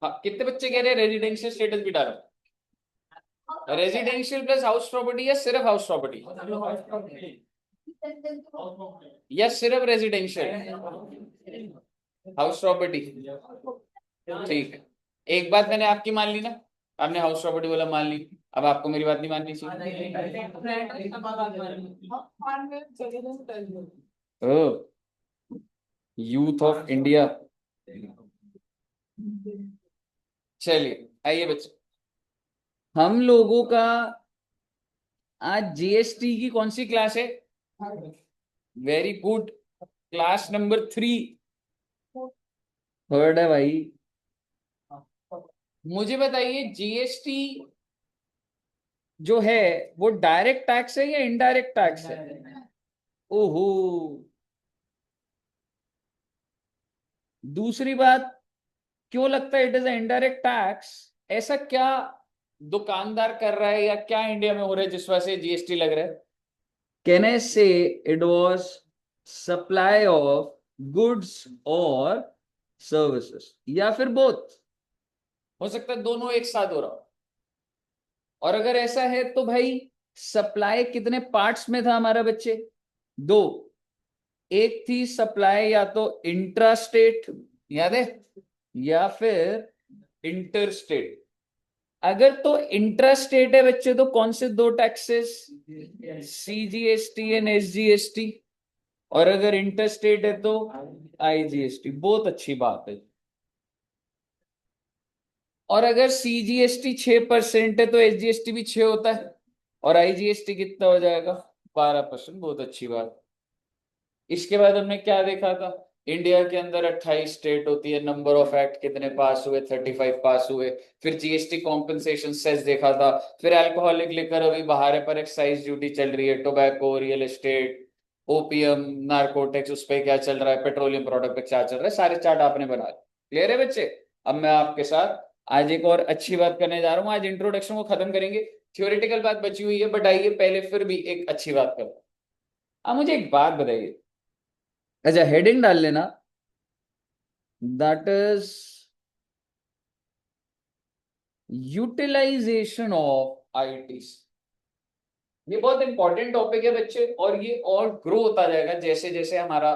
हाँ, कितने बच्चे कह रहे हैं रेजिडेंशियल स्टेटस भी डालो? रेजिडेंशियल प्लस हाउस प्रॉपर्टी या सिर्फ हाउस प्रॉपर्टी या सिर्फ रेजिडेंशियल हाउस प्रॉपर्टी? ठीक है, एक बात मैंने आपकी मान ली ना, आपने हाउस प्रॉपर्टी बोला, मान ली। अब आपको मेरी बात नहीं माननी चाहिए। Youth of India. चलिए आइए बच्चे, हम लोगों का आज जीएसटी की कौन सी क्लास है? Very good, class number 3, third है भाई। मुझे बताइए, जीएसटी जो है वो डायरेक्ट टैक्स है या इनडायरेक्ट टैक्स है? ओहो, दूसरी बात, क्यों लगता है इट इज इनडायरेक्ट टैक्स? ऐसा क्या दुकानदार कर रहा है या क्या इंडिया में हो रहा है जिस वजह से जीएसटी लग रहा है? कैन आई से it was supply of goods और सर्विसेज, या फिर बोथ? हो सकता है दोनों एक साथ हो रहा हो। और अगर ऐसा है तो भाई सप्लाई कितने पार्ट्स में था हमारा बच्चे? दो। एक थी सप्लाई या तो इंट्रा स्टेट, याद है, या फिर इंटर स्टेट। अगर तो इंट्रा स्टेट है बच्चे तो कौन से दो टैक्सेस? CGST and SGST. और अगर इंटर स्टेट है तो आईजीएसटी। बहुत अच्छी बात है। और अगर सीजीएसटी 6% है तो एसजीएसटी भी 6 होता है, और आईजीएसटी कितना हो जाएगा? 12%। बहुत अच्छी बात। इसके बाद हमने क्या देखा था? इंडिया के अंदर 28 स्टेट होती है, नंबर ऑफ एक्ट कितने पास हुए? 35 पास हुए। फिर जीएसटी कॉम्पनसेशन सेस देखा था। फिर अल्कोहलिक लिकर अभी बाहर है पर एक्साइज ड्यूटी चल रही है, tobacco, real estate, OPM, narcotics, उस पर क्या चल रहा है, पेट्रोलियम प्रोडक्ट पे क्या चल रहा है, सारे चार्ट आपने बना लिए। क्लियर है बच्चे? अब मैं आपके साथ आज एक और अच्छी बात करने जा रहा हूँ। आज इंट्रोडक्शन को खत्म करेंगे, थियोरेटिकल बात बची हुई है, बट आइए पहले फिर भी एक अच्छी बात करो। अब मुझे एक बात बताइए, अच्छा हेडिंग डाल लेना, that is utilization of ITC. ये बहुत इंपॉर्टेंट टॉपिक है बच्चे, और ये और ग्रो होता जाएगा जैसे जैसे हमारा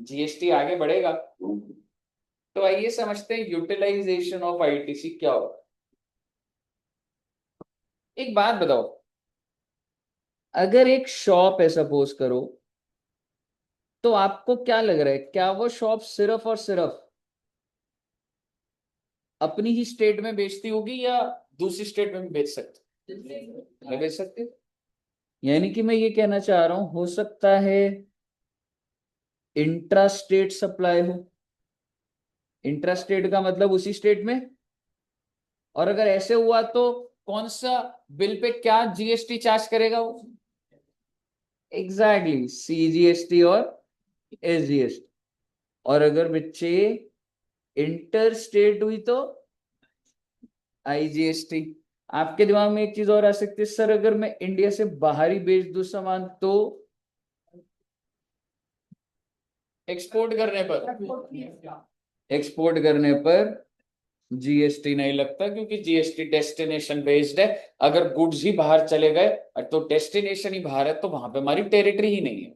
जीएसटी आगे बढ़ेगा। तो आइए समझते हैं यूटिलाइजेशन ऑफ आईटीसी क्या होगा। एक बात बताओ, अगर एक शॉप है सपोज करो, तो आपको क्या लग रहा है, क्या वो शॉप सिर्फ और सिर्फ अपनी ही स्टेट में बेचती होगी या दूसरी स्टेट में भी बेच सकती? नहीं बेच सकते। यानी कि मैं ये कहना चाह रहा हूं, हो सकता है इंट्रा स्टेट सप्लाई हो। इंट्रा स्टेट का मतलब उसी स्टेट में। और अगर ऐसे हुआ तो कौन सा बिल पे क्या जीएसटी चार्ज करेगा वो? एग्जैक्टली, सीजीएसटी और एसजीएसटी। और अगर बच्चे इंटर स्टेट हुई तो आईजीएसटी। आपके दिमाग में एक चीज और आ सकती है, सर अगर मैं इंडिया से बाहर ही बेच दूं सामान तो? एक्सपोर्ट करने पर, एक्सपोर्ट करने पर जीएसटी नहीं लगता, क्योंकि जीएसटी डेस्टिनेशन बेस्ड है। अगर गुड्स ही बाहर चले गए तो डेस्टिनेशन ही बाहर है, तो वहां पे हमारी टेरिटरी ही नहीं है।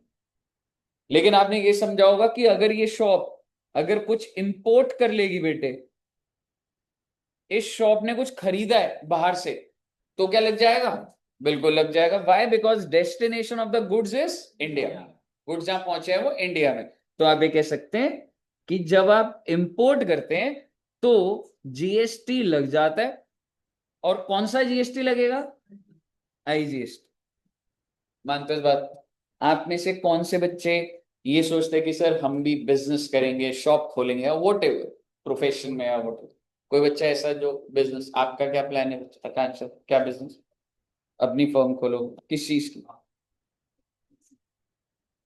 लेकिन आपने ये समझा होगा कि अगर ये शॉप अगर कुछ इंपोर्ट कर लेगी बेटे, इस शॉप ने कुछ खरीदा है बाहर से, तो क्या लग जाएगा? बिल्कुल लग जाएगा। Why? Because destination of the goods is India. Goods जहां पहुंचे हैं वो इंडिया में। तो आप ये कह सकते हैं कि जब आप इंपोर्ट करते हैं तो जीएसटी लग जाता है। और कौन सा जीएसटी लगेगा? आईजीएसटी। मानते हो इस बात? आप में से कौन से बच्चे ये सोचते हैं कि सर हम भी बिजनेस करेंगे, शॉप खोलेंगे, या वोट एवर प्रोफेशन में, या वोट? कोई बच्चा ऐसा जो बिजनेस, आपका क्या प्लान है बच्चा? आकांक्षा, क्या बिजनेस? अपनी फर्म खोलो, किस चीज की?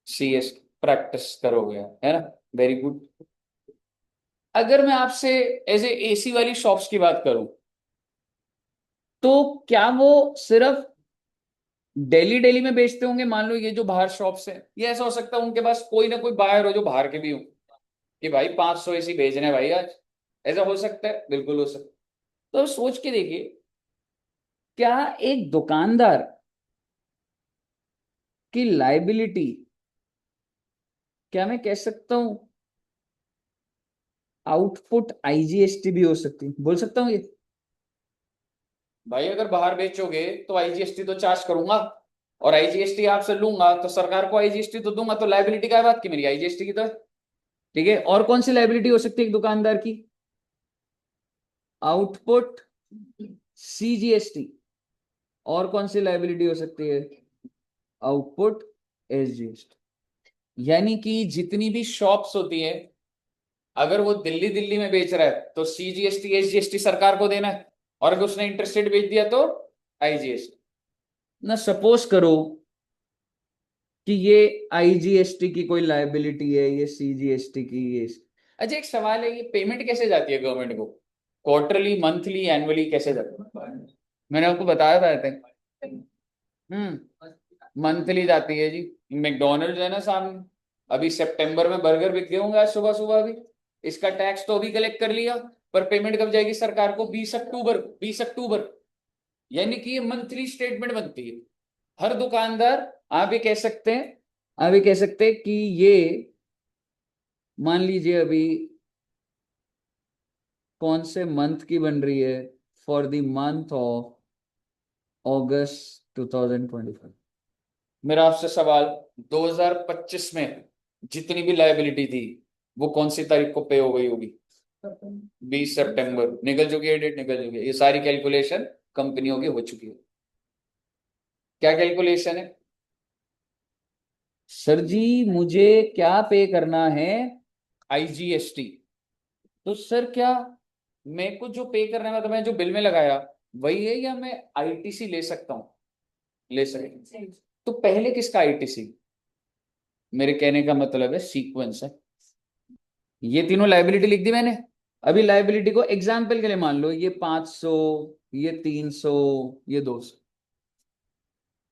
सीएस प्रैक्टिस करोगे, है ना? Very good. अगर मैं आपसे एज ए एसी वाली शॉप्स की बात करूं, तो क्या वो सिर्फ दिल्ली दिल्ली में बेचते होंगे? मान लो ये जो बाहर शॉप्स है, ये ऐसा हो सकता है उनके पास कोई ना कोई बायर हो जो बाहर के भी हो। कि भाई 500 एसी भेजने भाई आज, ऐसा हो सकता है, बिल्कुल हो सकता है। तो सोच के देखिए, क्या एक दुकानदार की लाइबिलिटी, क्या मैं कह सकता हूं आउटपुट आईजीएसटी भी हो सकती है, बोल सकता हूँ ये? भाई अगर बाहर बेचोगे तो आईजीएसटी तो चार्ज करूंगा, और आईजीएसटी आपसे लूंगा तो सरकार को आईजीएसटी तो दूंगा, तो लाइबिलिटी क्या बात की मेरी, आईजीएसटी की तो है। ठीक है, और कौन सी लाइबिलिटी हो सकती है एक दुकानदार की? Output CGST. और कौन सी लाइबिलिटी हो सकती है? Output SGST. यानी कि जितनी भी शॉप्स होती है, अगर वो दिल्ली दिल्ली में बेच रहा है तो सीजीएसटी एसजीएसटी सरकार को देना है, और अगर उसने इंटरस्टेट बेच दिया तो आईजीएसटी ना। सपोज करो कि ये आईजीएसटी की कोई लायबिलिटी है, ये सीजीएसटी की ये। अच्छा एक सवाल है, ये पेमेंट कैसे जाती है गवर्नमेंट को? क्वार्टरली, मंथली, एनुअली, कैसे जाती है? मैंने आपको बताया था आई। मंथली जाती है जी। मैकडोनल्ड है ना सामने, अभी सितंबर में बर्गर बिक गए होंगे आज सुबह सुबह भी, इसका टैक्स तो अभी कलेक्ट कर लिया, पर पेमेंट कब जाएगी सरकार को? 20 अक्टूबर, 20 अक्टूबर। यानी कि ये मंथली स्टेटमेंट बनती है। हर दुकानदार, आप ये कह सकते हैं, आप ये कह सकते हैं कि ये, मान लीजिए अभी कौन से मंथ की बन रही है? फॉर द मंथ ऑफ अगस्त 2025। मेरा आपसे सवाल, 2025 में जितनी भी लायबिलिटी थी वो कौन सी तारीख को पे हो गई होगी? 20 सितंबर। निकल चुकी है डेट, निकल चुकी है। ये सारी कैलकुलेशन कंपनियों की हो चुकी है। क्या कैलकुलेशन है? सर जी मुझे क्या पे करना है? आईजीएसटी। तो सर क्या मेरे को जो पे करना है, मतलब मैं जो बिल में लगाया वही है, या मैं आईटीसी ले सकता हूँ? ले सकते। तो पहले किसका आईटीसी? मेरे कहने का मतलब है सीक्वेंस है। ये तीनों लाइबिलिटी लिख दी मैंने। अभी लाइबिलिटी को एग्जाम्पल के लिए मान लो, ये 500, ये 300, ये 200।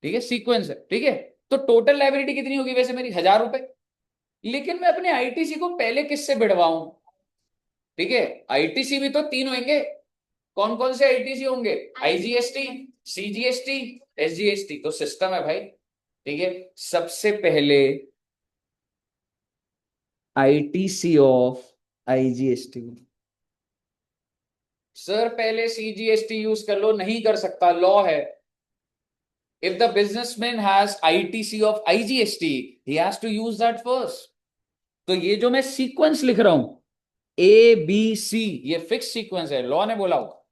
ठीक है, सीक्वेंस है। ठीक है, तो टोटल लाइबिलिटी कितनी होगी वैसे मेरी? 1000 रुपए। लेकिन मैं अपने आईटीसी को पहले किससे भिड़वाऊं? ठीक है, आईटीसी भी तो तीन होंगे। कौन कौन से आईटीसी होंगे? IGST, CGST, SGST. तो सिस्टम है भाई। ठीक है, सबसे पहले आईटीसी ऑफ आईजीएसटी। सर पहले सीजीएसटी यूज कर लो, नहीं कर सकता, लॉ है। If the businessman has ITC of IGST, he has to use that first. तो ये जो मैं सीक्वेंस लिख रहा हूं, ए बी सी, ये फिक्स सीक्वेंस है, लॉ ने बोला हुआ,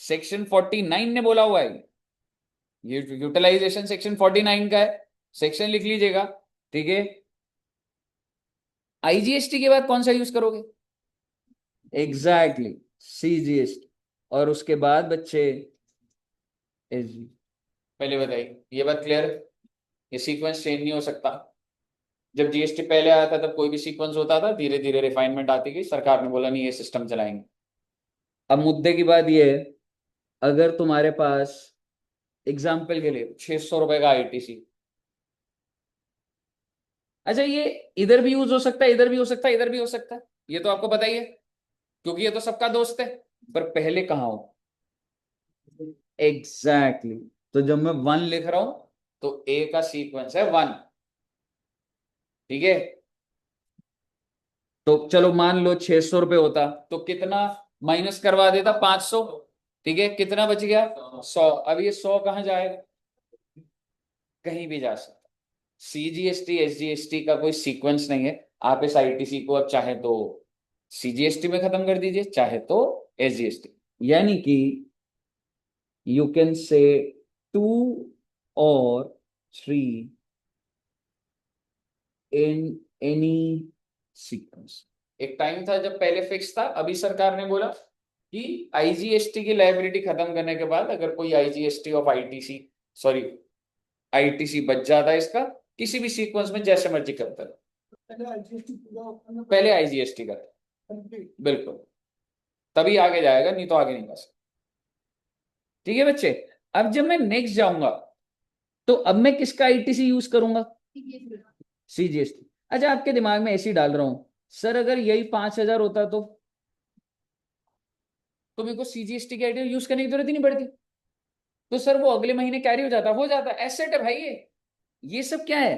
सेक्शन 49 ने बोला हुआ है। ये यूटिलाइजेशन सेक्शन 49 का है, सेक्शन लिख लीजिएगा। ठीक है, आईजीएसटी के बाद कौन सा यूज करोगे? Exactly, CGST. और उसके बाद बच्चे एसजी। पहले बताइए, ये बात क्लियर है? ये सीक्वेंस चेंज नहीं हो सकता। जब जीएसटी पहले आया था तब कोई भी सीक्वेंस होता था, धीरे धीरे रिफाइनमेंट आती गई, सरकार ने बोला नहीं ये सिस्टम चलाएंगे। अब मुद्दे की बात ये है, अगर तुम्हारे पास एग्जाम्पल के लिए 600 रुपए का आईटीसी, अच्छा ये इधर भी यूज हो सकता है, इधर भी हो सकता है, इधर भी हो सकता है, ये तो आपको बताइए, क्योंकि ये तो सबका दोस्त है। पर पहले कहाँ हो? Exactly exactly. तो जब मैं 1 लिख रहा हूं तो ए का सीक्वेंस है 1। ठीक है, तो चलो मान लो 600 रुपए होता तो कितना माइनस करवा देता? 500। ठीक है, कितना बच गया? 100। अब ये 100 कहाँ जाएगा? कहीं भी जा सकता। सीजीएसटी एसजीएसटी का कोई सीक्वेंस नहीं है। आप इस आईटीसी को अब चाहे तो सीजीएसटी में खत्म कर दीजिए, चाहे तो एसजीएसटी। यानी कि यू कैन से 2 और 3 इन एनी सीक्वेंस। एक टाइम था जब पहले फिक्स था, अभी सरकार ने बोला कि आईजीएसटी की लायबिलिटी खत्म करने के बाद अगर कोई IGST of ITC, sorry ITC बच जाता है इसका, किसी भी सीक्वेंस में जैसे मर्जी करता है, पहले आईजीएसटी का, बिल्कुल, तभी आगे जाएगा, नहीं तो आगे नहीं जा सकता। ठीक है बच्चे, अब जब मैं नेक्स्ट जाऊंगा तो अब मैं किसका आईटीसी यूज करूंगा? सीजीएसटी। अच्छा आपके दिमाग में ऐसे ही डाल रहा हूं, सर अगर यही 5,000 होता तो मेरे को सीजीएसटी की आइडिया यूज करने की जरूरत ही नहीं पड़ती। तो सर वो अगले महीने कैरी हो जाता एसेट है भाई ये सब क्या है?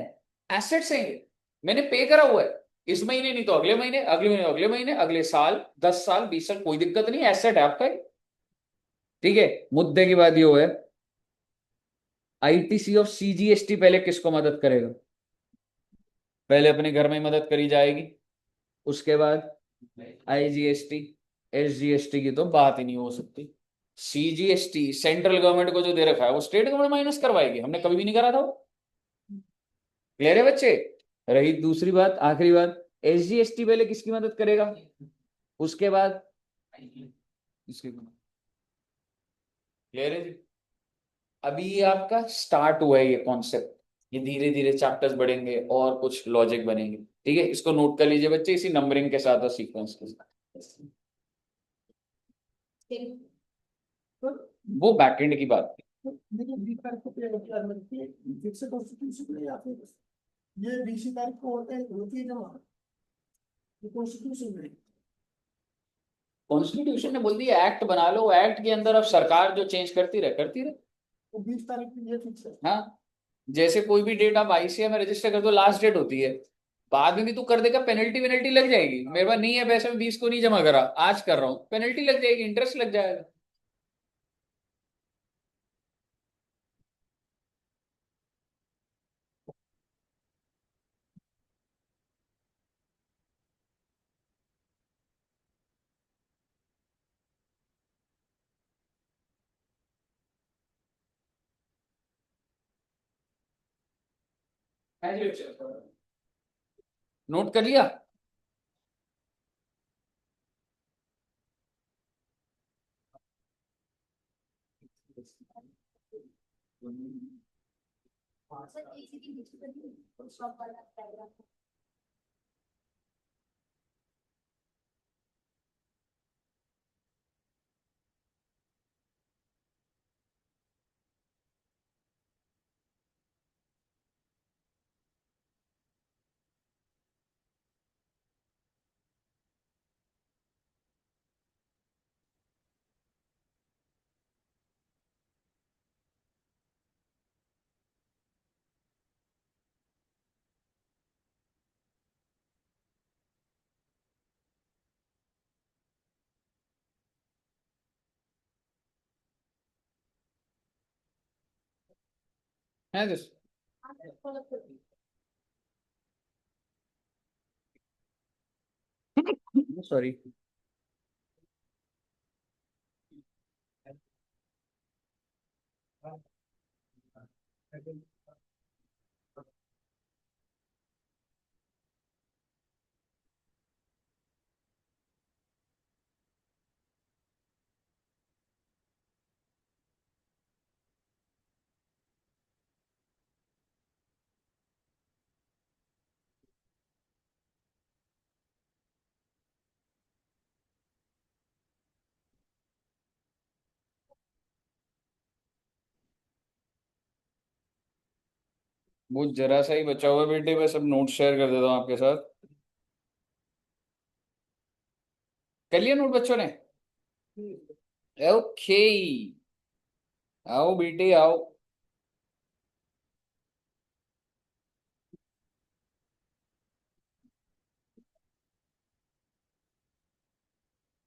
एसेट्स हैं ये। मैंने पे करा हुआ है, इस महीने नहीं तो अगले महीने, अगले महीने अगले महीने, अगले साल, 10 साल 20 साल, कोई दिक्कत नहीं, एसेट है आपका ये। ठीक है, मुद्दे की बात ये है, आईटीसी ऑफ सीजीएसटी पहले किसको मदद करेगा? पहले अपने घर में ही मदद करी जाएगी, उसके बाद आईजीएसटी, एसजीएसटी की तो बात ही नहीं हो सकती। सीजीएसटी सेंट्रल गवर्नमेंट को जो दे रखा है वो स्टेट गवर्नमेंट माइनस करवाएगी, हमने कभी भी नहीं करा था वो। क्लियर है बच्चे? रही दूसरी बात, आखिरी बात, एसजीएसटी पहले किसकी मदद करेगा, उसके बाद इसके। क्लियर है जी? अभी ये आपका स्टार्ट हुआ है ये कॉन्सेप्ट, ये धीरे धीरे चैप्टर्स बढ़ेंगे और कुछ लॉजिक बनेंगे। ठीक है, इसको नोट कर लीजिए बच्चे, इसी नंबरिंग के साथ और सीक्वेंस के साथ। वो बैकएंड की बात थी। लेकिन 20 तारीख को पे रिक्वायरमेंट की फिक्स कॉन्स्टिट्यूशन में या फिर ये 20 तारीख को होती है जमा कॉन्स्टिट्यूशन में। कॉन्स्टिट्यूशन ने बोल दिया एक्ट बना लो, एक्ट के अंदर अब सरकार जो चेंज करती रहे। तो 20 तारीख को ये फिक्स है। हाँ, जैसे कोई भी डेट आप आईसीए में रजिस्टर कर दो, लास्ट डेट होती है, बाद में भी तू कर देगा, पेनल्टी वेनल्टी लग जाएगी। मेरे पास नहीं है पैसे, मैं 20 को नहीं जमा करा, आज कर रहा हूँ, पेनल्टी लग जाएगी, इंटरेस्ट लग जाएगा। नोट कर लिया? है दिस, सॉरी। वो जरा सा ही बचा हुआ है बेटे, बस अब नोट शेयर कर देता हूँ आपके साथ। कर लिया नोट बच्चों ने? ओके, आओ बेटे आओ।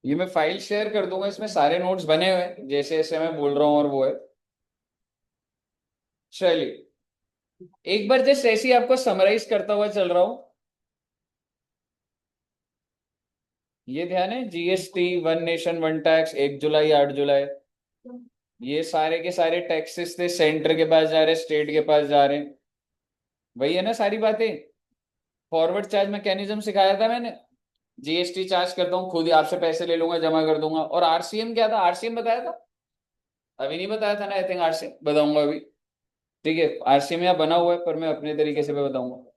ये मैं फाइल शेयर कर दूंगा, इसमें सारे नोट्स बने हुए हैं जैसे जैसे मैं बोल रहा हूँ, और वो है। चलिए, एक बार जस्ट ऐसे ही आपको समराइज करता हुआ चल रहा हूँ। ये ध्यान है, GST, one nation one tax, 1 जुलाई 8 जुलाई, ये सारे के सारे टैक्सेस थे, सेंटर के पास जा रहे, स्टेट के पास जा रहे हैं। वही है ना सारी बातें। फॉरवर्ड चार्ज मैकेनिज्म सिखाया था मैंने, जीएसटी चार्ज करता हूँ, खुद ही आपसे पैसे ले लूंगा, जमा कर दूंगा। और आरसीएम क्या था, आरसीएम बताया था? अभी नहीं बताया था ना, आई थिंक आरसीएम बताऊंगा अभी। ठीक है, आरसीएम यहाँ बना हुआ है, पर मैं अपने तरीके से मैं बताऊंगा।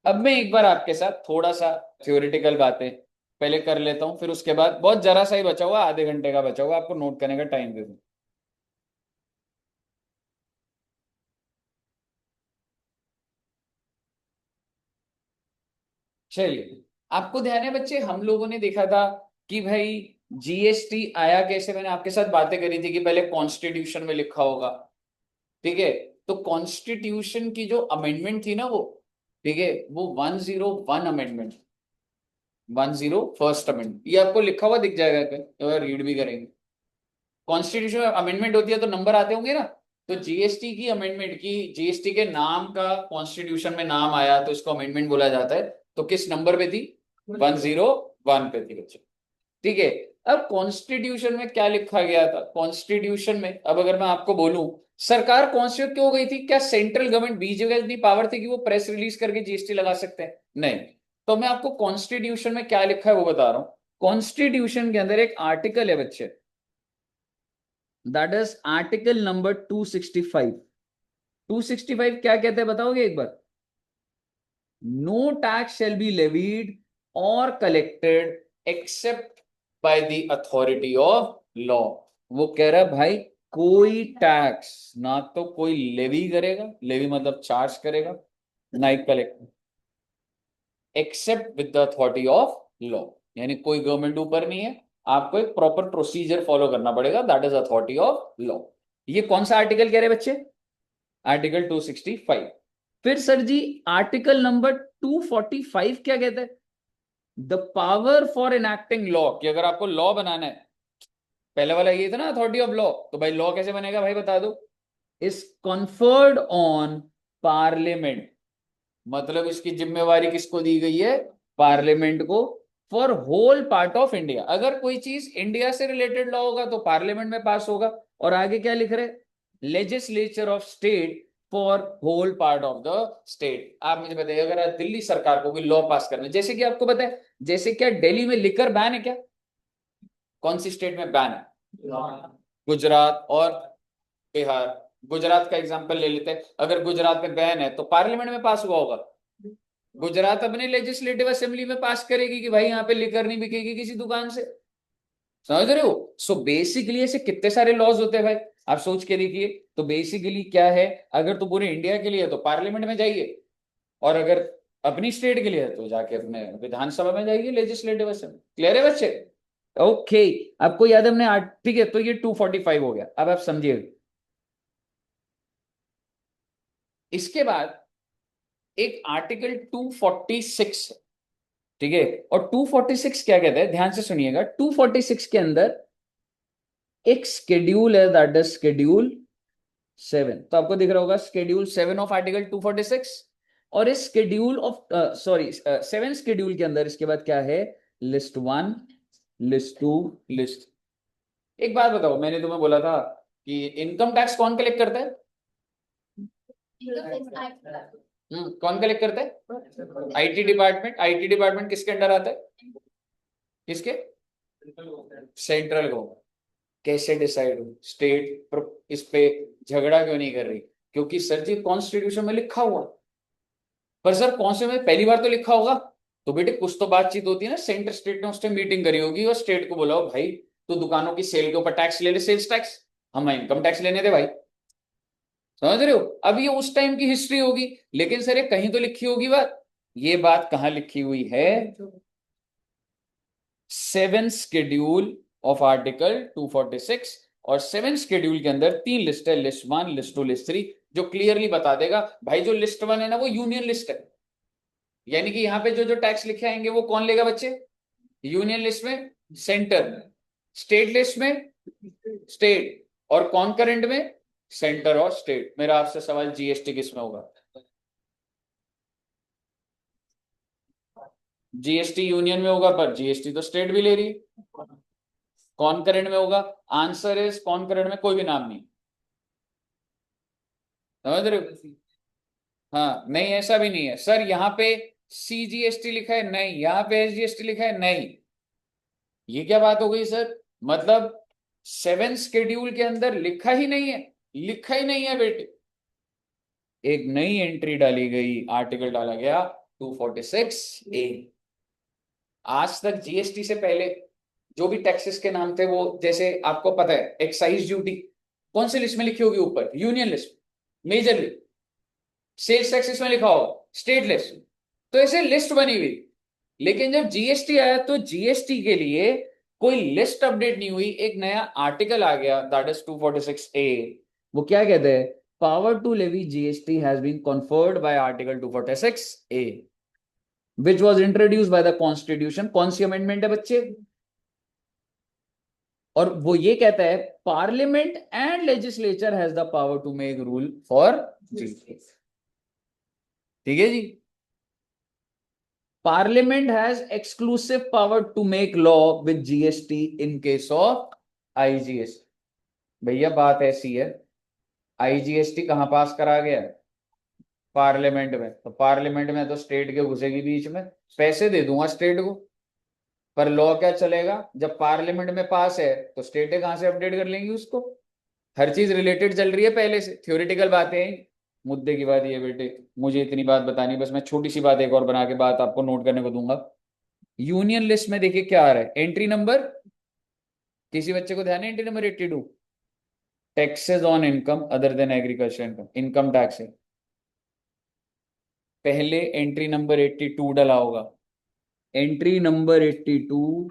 अब मैं एक बार आपके साथ थोड़ा सा थ्योरेटिकल बातें पहले कर लेता हूँ, फिर उसके बाद बहुत जरा सा ही बचा हुआ, आधे घंटे का बचा हुआ, आपको नोट करने का टाइम दे दूँ। चलिए, आपको ध्यान है बच्चे, हम लोगों ने देखा था कि भाई जीएसटी आया कैसे, मैंने आपके साथ बातें करी थी कि पहले कॉन्स्टिट्यूशन में लिखा होगा, ठीक है। तो कॉन्स्टिट्यूशन की जो अमेंडमेंट थी ना वो, ठीक है, वो 101 अमेंडमेंट, 101st अमेंडमेंट, ये आपको लिखा हुआ दिख जाएगा अगर रीड भी करेंगे। कॉन्स्टिट्यूशन अमेंडमेंट होती है तो नंबर आते होंगे ना, तो जीएसटी की अमेंडमेंट की, जीएसटी के नाम का कॉन्स्टिट्यूशन में नाम आया तो इसको अमेंडमेंट बोला जाता है। तो किस नंबर पे थी? 101 पे थी बच्चों, ठीक है। अब कॉन्स्टिट्यूशन में क्या लिखा गया था? कॉन्स्टिट्यूशन में अब अगर मैं आपको बोलूं सरकार कॉन्स्टिट्यूट क्यों हो गई थी, क्या सेंट्रल गवर्नमेंट बीजेपी के इतनी पावर थी कि वो प्रेस रिलीज करके जीएसटी लगा सकते हैं? नहीं। तो मैं आपको कॉन्स्टिट्यूशन में क्या लिखा है वो बता रहा हूं। कॉन्स्टिट्यूशन के अंदर एक आर्टिकल है बच्चे, दैट इज आर्टिकल नंबर 265। 265 क्या कहते हैं बताओगे एक बार? No tax shall be levied और collected except by the authority of law. वो कह रहा है भाई कोई टैक्स ना तो कोई लेवी करेगा, लेवी मतलब चार्ज करेगा, ना ही collect, except with the authority of law. यानी कोई गवर्नमेंट ऊपर नहीं है, आपको एक प्रॉपर प्रोसीजर फॉलो करना पड़ेगा, that is authority of law. ये कौन सा आर्टिकल कह रहे हैं बच्चे? आर्टिकल 265। फिर सर जी आर्टिकल नंबर 245 क्या कहता है? द पावर फॉर एनैक्टिंग लॉ, कि अगर आपको लॉ बनाना है, पहले वाला ये था ना अथॉरिटी ऑफ लॉ, तो भाई लॉ कैसे बनेगा भाई बता दो। इज कॉन्फर्ड ऑन पार्लियामेंट, मतलब इसकी जिम्मेवारी किसको दी गई है? पार्लियामेंट को। For whole part of India, अगर कोई चीज इंडिया से रिलेटेड लॉ होगा तो पार्लियामेंट में पास होगा। और आगे क्या लिख रहे? Legislature of state for whole part of the state. आप मुझे बताइए अगर आज दिल्ली सरकार को कोई लॉ पास करना है, जैसे कि आपको पता है, जैसे क्या दिल्ली में लिकर बैन है क्या? कौन सी स्टेट में बैन है? गुजरात और बिहार। गुजरात का एग्जांपल ले लेते हैं, अगर गुजरात में बैन है तो पार्लियामेंट में पास हुआ होगा। गुजरात अपने लेजिस्लेटिव असेंबली में पास करेगी कि भाई यहाँ पे लिकर नहीं बिकेगी किसी दुकान से। समझ रहे हो? सो बेसिकली ऐसे कितने सारे लॉज होते हैं भाई, आप सोच के देखिए। तो बेसिकली क्या है, अगर तो पूरे इंडिया के लिए है तो पार्लियामेंट में जाइए, और अगर अपनी स्टेट के लिए है तो जाके अपने विधानसभा में जाइए, लेजिस्लेटिव असेंबली। क्लियर है बच्चे? ओके। आपको याद है हमने ठीक है, तो ये 245 हो गया। अब आप समझिए इसके बाद एक आर्टिकल 246, ठीक है। और 246 क्या कहता है, ध्यान से सुनिएगा। 246 के अंदर एक शेड्यूल है, दैट इज शेड्यूल 7। तो आपको दिख रहा होगा शेड्यूल 7 ऑफ आर्टिकल 246। और इस शेड्यूल ऑफ सॉरी 7 शेड्यूल के अंदर इसके बाद क्या है? List 1, list 2, list. एक बात बताओ, मैंने तुम्हें बोला था कि इनकम टैक्स कौन कलेक्ट करता है? कौन कलेक्ट करता है? IT department. आईटी डिपार्टमेंट किसके अंडर आता है? किसके? Central government. कैसे डिसाइड हो? स्टेट इस पे झगड़ा क्यों नहीं कर रही? क्योंकि सर जी कॉन्स्टिट्यूशन में लिखा हुआ। पर सर कॉन्स्टिट्यूशन में पहली बार तो लिखा होगा, तो बेटे कुछ तो बातचीत होती है ना, सेंटर स्टेट ने उस टाइम मीटिंग करी होगी और स्टेट को बोला हो भाई तो दुकानों की सेल के ऊपर टैक्स ले ले, सेल्स टैक्स, हम इनकम टैक्स लेने थे भाई। समझ रहे हो? अब ये उस टाइम की हिस्ट्री होगी, लेकिन सर ये कहीं तो लिखी होगी बात। ये बात कहां लिखी हुई है? 7 शेड्यूल ऑफ आर्टिकल 246। और 7 शेड्यूल के अंदर 3 लिस्ट है, लिस्ट 1, लिस्ट 2, लिस्ट 3, जो क्लियरली बता देगा भाई जो लिस्ट 1 है ना वो यूनियन लिस्ट है। यानी कि यहाँ पे जो जो टैक्स लिखे आएंगे वो कौन लेगा बच्चे? यूनियन लिस्ट में सेंटर, स्टेट लिस्ट में स्टेट, और कॉन्करेंट में सेंटर और स्टेट। मेरा आपसे सवाल, जीएसटी किस में होगा? जीएसटी यूनियन में होगा, पर जीएसटी तो स्टेट भी ले रही है। कॉन्करेंट में होगा, आंसर इज कॉन्करेंट में कोई भी नाम नहीं। समझ रहे हो? हाँ नहीं, ऐसा भी नहीं है सर, यहाँ पे सीजीएसटी लिखा है नहीं, यहाँ पे एसजीएसटी लिखा है नहीं। ये क्या बात हो गई सर? मतलब 7 शेड्यूल के अंदर लिखा ही नहीं है, लिखा ही नहीं है बेटे। एक नई एंट्री डाली गई, आर्टिकल डाला गया 246A। आज तक जीएसटी से पहले जो भी टैक्सेस के नाम थे वो, जैसे आपको पता है एक्साइज ड्यूटी कौन सी लिस्ट में लिखी होगी? ऊपर union list, majorly. Sales taxes में लिखा होगा स्टेट लिस्ट। तो ऐसे लिस्ट बनी हुई, लेकिन जब जीएसटी आया तो जीएसटी के लिए कोई लिस्ट अपडेट नहीं हुई, एक नया आर्टिकल आ गया, दैट इज 246A। वो क्या कहते हैं, power to levy GST has been conferred by article 246A which was introduce by the constitution. कौन सी अमेंडमेंट है बच्चे? और वो ये कहता है parliament and legislature has the power to make rule for GST. ठीक है जी। Parliament has exclusive power to make law with GST in case of IGST. भैया बात ऐसी है, आईजीएसटी कहां पास करा गया? पार्लियामेंट में। तो पार्लियामेंट में तो स्टेट के घुसेगी बीच में, पैसे दे दूंगा स्टेट को, पर लॉ क्या चलेगा? जब पार्लियामेंट में पास है तो स्टेटें कहां से अपडेट कर लेंगी उसको? हर चीज रिलेटेड चल रही है पहले से, थ्योरेटिकल बातें हैं। मुद्दे की बात ये बेटे, मुझे इतनी बात बतानी, बस मैं छोटी सी बात एक और बना के बात आपको नोट करने को दूंगा। यूनियन लिस्ट में देखिए क्या आ रहा है, एंट्री नंबर, किसी बच्चे को ध्यान है entry number 82, taxes on income other than agriculture income, income tax है। पहले एंट्री नंबर 82 डला होगा, entry number 82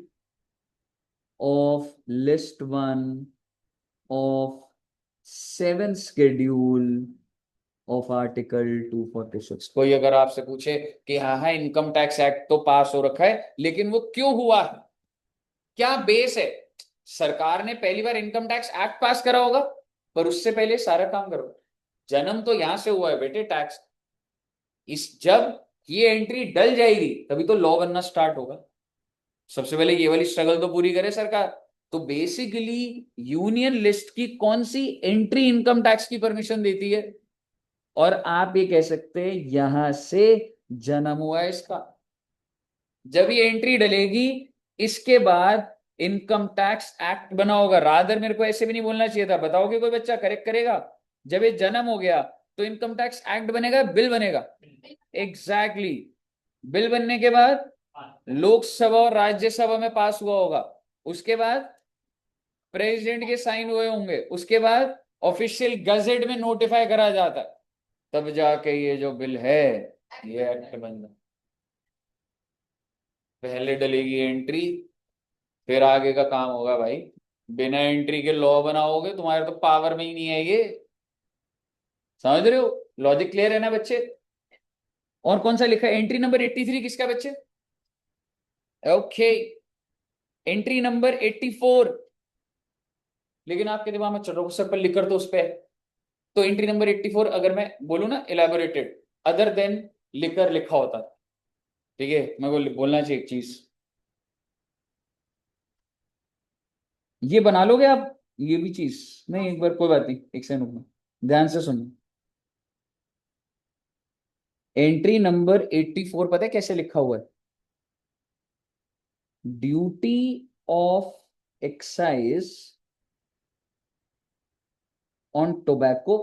of list one of 7 schedule of article 246। कोई अगर आपसे पूछे कि हाँ हाँ इनकम टैक्स एक्ट तो पास हो रखा है, लेकिन वो क्यों हुआ है, क्या बेस है? सरकार ने पहली बार इनकम टैक्स एक्ट पास करा होगा, पर उससे पहले सारा काम करो। जन्म तो यहां से हुआ है बेटे टैक्स। इस जब ये एंट्री डल जाएगी तभी तो लॉ बनना स्टार्ट होगा। सबसे पहले ये वाली स्ट्रगल तो पूरी करे सरकार। तो बेसिकली यूनियन लिस्ट की कौन सी एंट्री इनकम टैक्स की परमिशन देती है? और आप ये कह सकते हैं यहां से जन्म हुआ है इसका। जब ये एंट्री डलेगी इसके बाद इनकम टैक्स एक्ट बना होगा। रादर मेरे को ऐसे भी नहीं बोलना चाहिए था, बताओगे कोई बच्चा करेक्ट करेगा? जब ये जन्म हो गया तो इनकम टैक्स एक्ट बनेगा, बिल बनेगा। एग्जैक्टली बिल बनने के बाद लोकसभा और राज्यसभा में पास हुआ होगा, उसके बाद प्रेसिडेंट के साइन हुए होंगे, उसके बाद ऑफिशियल गजेट में नोटिफाई करा जाता है, तब जाके ये जो बिल है ये एक्ट बन जाए। पहले डलेगी एंट्री, फिर आगे का काम होगा भाई। बिना एंट्री के लॉ बनाओगे, तुम्हारे तो पावर में ही नहीं है ये। समझ रहे हो? लॉजिक क्लियर है ना बच्चे? और कौन सा लिखा है एंट्री नंबर 83 किसका बच्चे? ओके, एंट्री नंबर 84, लेकिन आपके दिमाग में चल रहा है सर पर लिकर तो उस पे है। तो एंट्री नंबर 84 अगर मैं बोलूं ना इलेबोरेटेड, अदर देन लिकर लिखा होता। ठीक है, मैं को बोलना चाहिए एक चीज, ये बना लोगे आप ये भी चीज? नहीं एक बार कोई बात नहीं, एक सेकंड रुकना, ध्यान से सुनो। एंट्री नंबर 84 पता है कैसे लिखा हुआ है? Duty of excise on tobacco.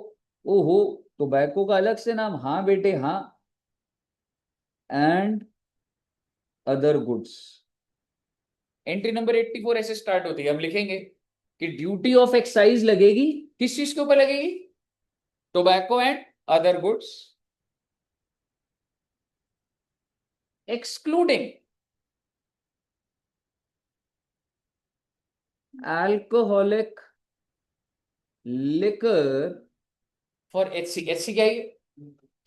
ओहो, टोबैको का अलग से नाम? हाँ बेटे हाँ, and other goods. Entry number 84 ऐसे स्टार्ट होती है, हम लिखेंगे कि ड्यूटी ऑफ एक्साइज लगेगी, किस चीज के ऊपर लगेगी? Tobacco and other goods, excluding alcoholic liquor for HC. HC क्या है?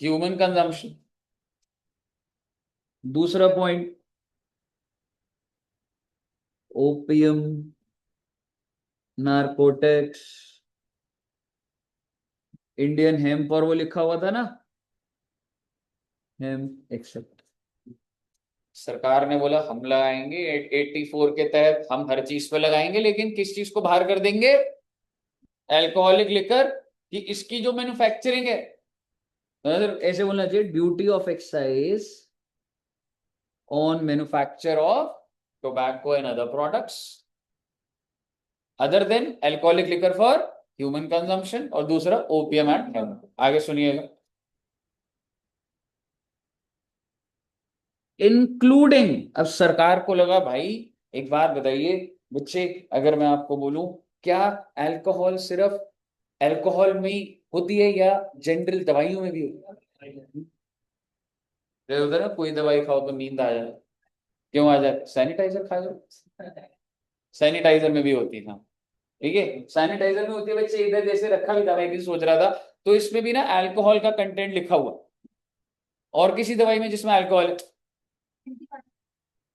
Human consumption. दूसरा point, opium, narcotics, Indian hemp, और वो लिखा हुआ था ना हेम्प एक्सेप्ट। सरकार ने बोला हम लगाएंगे 84 के तहत, हम हर चीज पे लगाएंगे, लेकिन किस चीज को बाहर कर देंगे? अल्कोहलिक लिकर कि इसकी जो मैन्युफैक्चरिंग है, ऐसे बोलना चाहिए duty of excise on manufacture of tobacco and other products other than alcoholic liquor for human consumption, और दूसरा ओपियम एंड हेम्प। आगे सुनिएगा, इंक्लूडिंग। अब सरकार को लगा भाई, एक बात बताइए बच्चे, अगर मैं आपको बोलूं क्या अल्कोहल सिर्फ अल्कोहल में ही होती है या जनरल दवाइयों में भी होती है? उधर ना कोई दवाई खाओ तो नींद आ जाए, क्यों आ जाए, सैनिटाइजर खा लो, सैनिटाइजर में भी होती था, ठीक है, सैनिटाइजर में होती है बच्चे, इधर जैसे रखा भी था, मैं भी सोच रहा था, तो इसमें भी ना अल्कोहल का कंटेंट लिखा हुआ, और किसी दवाई में जिसमें अल्कोहल,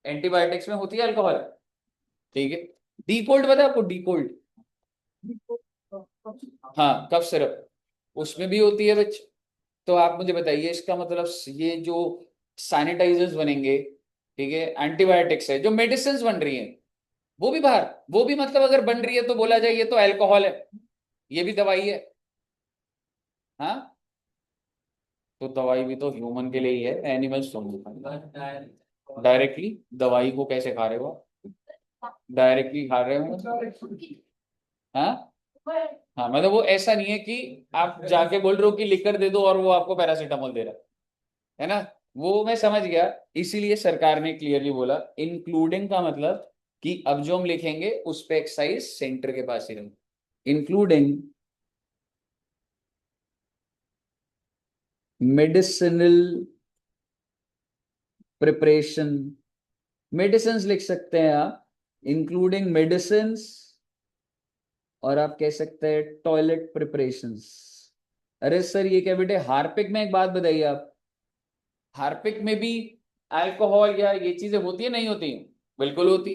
एंटीबायोटिक्स में होती है अल्कोहल, ठीक है। डी कोल्ड पता है आपको, डी कोल्ड, हाँ कफ सिरप, उसमें भी होती है बच्चे। तो आप मुझे बताइए इसका मतलब ये जो सैनिटाइजर्स बनेंगे, ठीक है, एंटीबायोटिक्स है, जो मेडिसिन बन रही है, वो भी बाहर, वो भी मतलब अगर बन रही है तो बोला जाए ये तो अल्कोहल है, ये भी दवाई है, हाँ, तो दवाई भी तो ह्यूमन के लिए ही है, एनिमल्स तो नहीं। डायरेक्टली दवाई को कैसे खा रहे हो, डायरेक्टली खा रहे हो, हाँ, हाँ मतलब वो ऐसा नहीं है कि आप जाके बोल रहे हो कि लिकर दे दो और वो आपको पैरासीटामोल दे रहा है ना, वो मैं समझ गया। इसीलिए सरकार ने क्लियरली बोला इंक्लूडिंग का मतलब कि अब जो हम लिखेंगे उस पे एक्साइज सेंटर के पास ही रहे, इंक्लूडिंग मेडिसिनल प्रिपरेशन, मेडिसिन लिख सकते हैं आप, इंक्लूडिंग मेडिसिन, और आप कह सकते हैं टॉयलेट प्रिपरेशंस। अरे सर ये क्या बेटे, हार्पिक में एक बात बताइए आप, हार्पिक में भी अल्कोहल या ये चीजें होती है नहीं होती, बिल्कुल होती,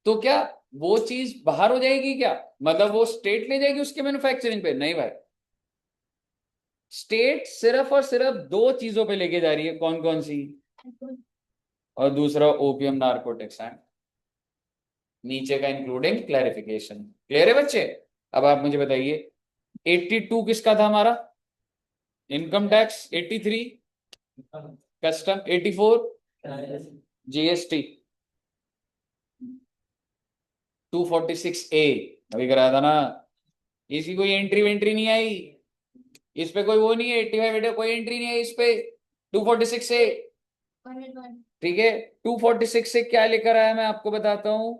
तो क्या वो चीज बाहर हो जाएगी क्या, मतलब वो स्टेट ले जाएगी उसके मैन्युफैक्चरिंग पे, नहीं भाई, स्टेट सिर्फ और सिर्फ दो चीजों पे लेके जा रही है, कौन कौन सी, और दूसरा ओपियम नार्कोटिक्स है, नीचे का इंक्लूडिंग क्लैरिफिकेशन, क्लियर है बच्चे। अब आप मुझे बताइए 82 किसका था हमारा, income tax, 83 custom, 84 GST, 246A अभी कराया था ना, इसकी कोई एंट्री वेंट्री नहीं आई, इस पे कोई वो नहीं है, 85 बेटे कोई एंट्री नहीं है इस पे, 246A, ठीक है। 246 से क्या लेकर आया मैं आपको बताता हूं,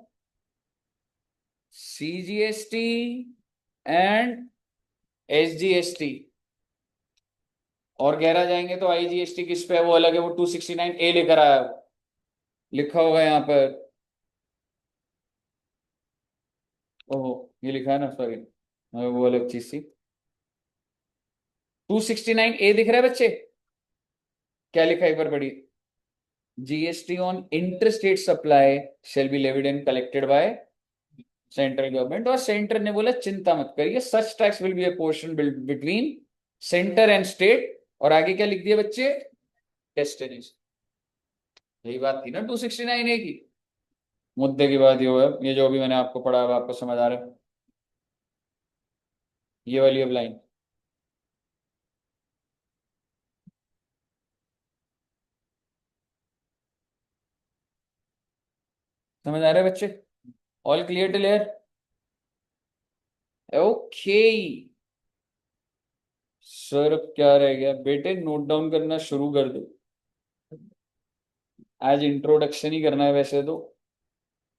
CGST एंड SGST, और गहरा जाएंगे तो IGST किस पे है, वो अलग है, वो 269A लेकर आया, लिखा होगा यहाँ पर, ओहो ये लिखा है ना, सॉरी वो अलग चीज थी, 269A दिख रहा है बच्चे, क्या लिखा है एक बार पढ़िए, GST on interstate supply shall be levied and collected by central government, और सेंटर ने बोला चिंता मत करिए, such tax will be a portion between centre and state, और आगे क्या लिख दिया बच्चे, डेस्टिनेशन, यही बात थी ना 269A की, मुद्दे की बात ये हुआ, ये जो अभी मैंने आपको पढ़ा है आपको समझ आ रहा है, ये वाली अब लाइन समझ आ रहा है बच्चे, all clear clear, okay sir, अब क्या रह गया बेटे, नोट डाउन करना शुरू कर दो, आज इंट्रोडक्शन ही करना है वैसे तो,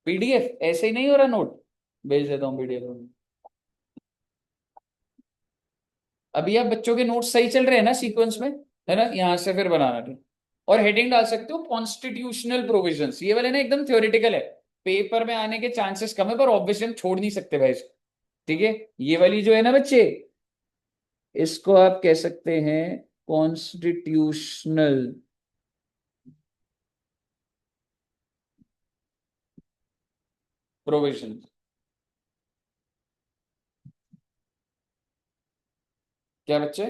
PDF ऐसे ही नहीं हो रहा नोट, भेज देता हूँ PDF में। अभी आप बच्चों के नोट्स सही चल रहे हैं ना सीक्वेंस में, है ना, यहां से फिर बनाना ठीक, और हेडिंग डाल सकते हो कॉन्स्टिट्यूशनल प्रोविजंस, ये वाले ना एकदम थ्योरेटिकल है, पेपर में आने के चांसेस कम है, पर ऑब्वियसली हम छोड़ नहीं सकते भाई इसको, ठीक है। ये वाली जो है ना बच्चे, इसको आप कह सकते हैं कॉन्स्टिट्यूशनल प्रोविजन, क्या बच्चे,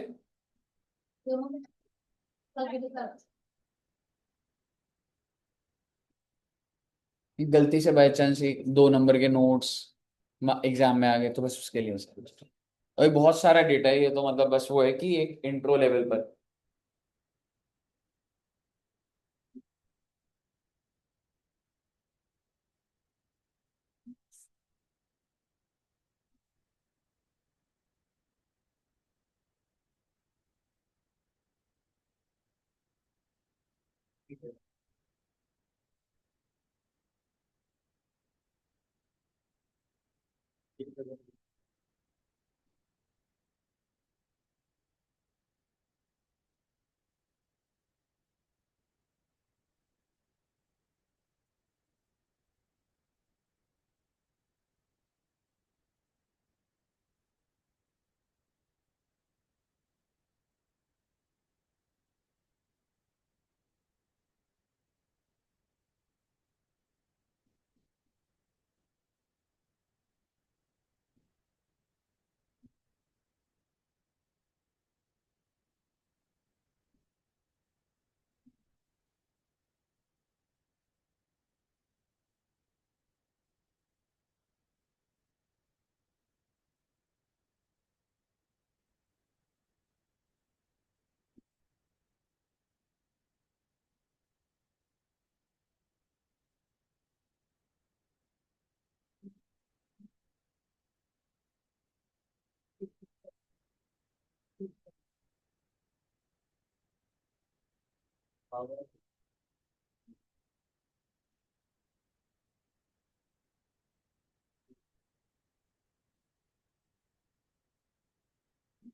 गलती से बाई चांस 2 नंबर के नोट्स एग्जाम में आ गए तो बस उसके लिए हो सकता है, अभी बहुत सारा डेटा है ये तो, मतलब बस वो है कि एक इंट्रो लेवल पर,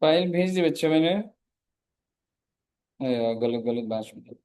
फाइल भेज दी बच्चे मैंने। अरे यार, गलत गलत बात सुन।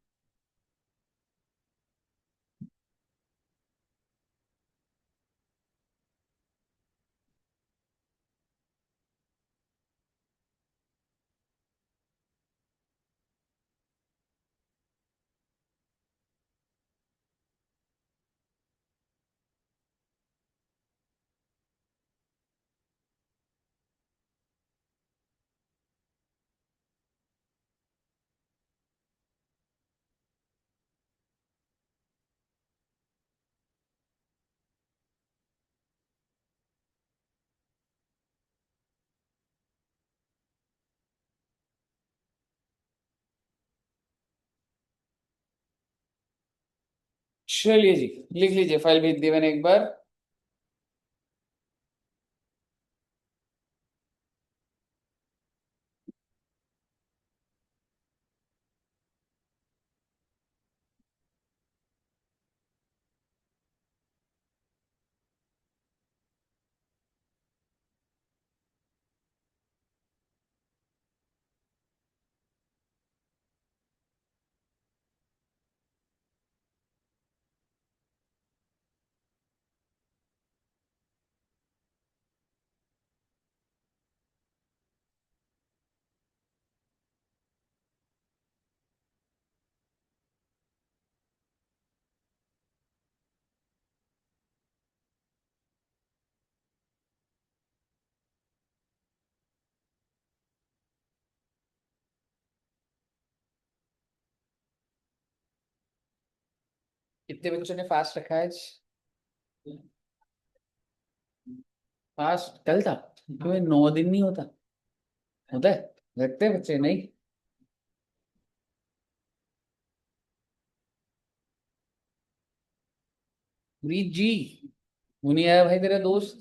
चलिए जी, लिख लीजिए, फाइल भेज दी मैंने एक बार। कितने बच्चों ने फास्ट रखा है आज? फास्ट कल था, क्यों ये 9 दिन नहीं होता? होता है, रखते हैं बच्चे नहीं? प्रीत जी, वो नहीं आया भाई तेरा दोस्त?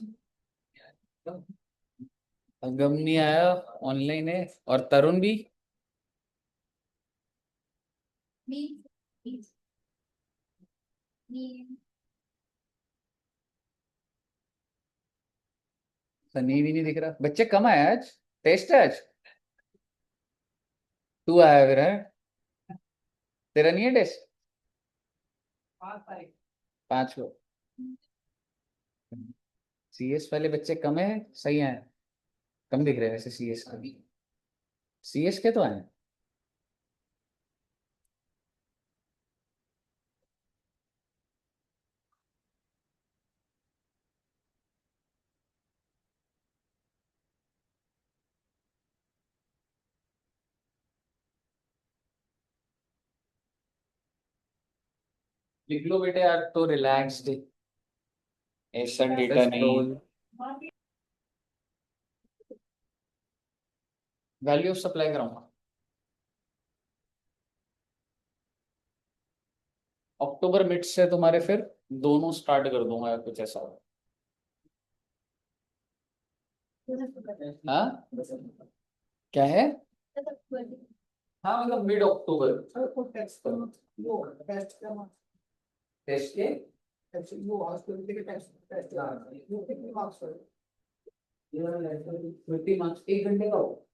अगम नहीं आया, ऑनलाइन है। और तरुण भी? सनी भी नहीं दिख रहा। बच्चे कम आए आज, टेस्ट है आज। तू आया फिर है? तेरा नहीं है टेस्ट? 5 को। सीएस वाले बच्चे कम है, सही है? कम दिख रहे हैं वैसे सीएस का भी। सीएस के तो आए। लिख लो बेटे, यार तो रिलैक्स्ड, ऐसा डेटा नहीं। वैल्यू ऑफ सप्लाई कराऊंगा। अक्टूबर मिड से तुम्हारे फिर दोनों स्टार्ट कर दूंगा या कुछ ऐसा। हाँ, क्या है? हाँ मतलब मिड अक्टूबर। सर को टेस्ट करना, वो टेस्ट करना, टेस्ट के टेस्ट वो हॉस्पिटल के टेस्ट टेस्ट वो कितने मार्क्स है? 50 मार्क्स, 1 घंटे का हो।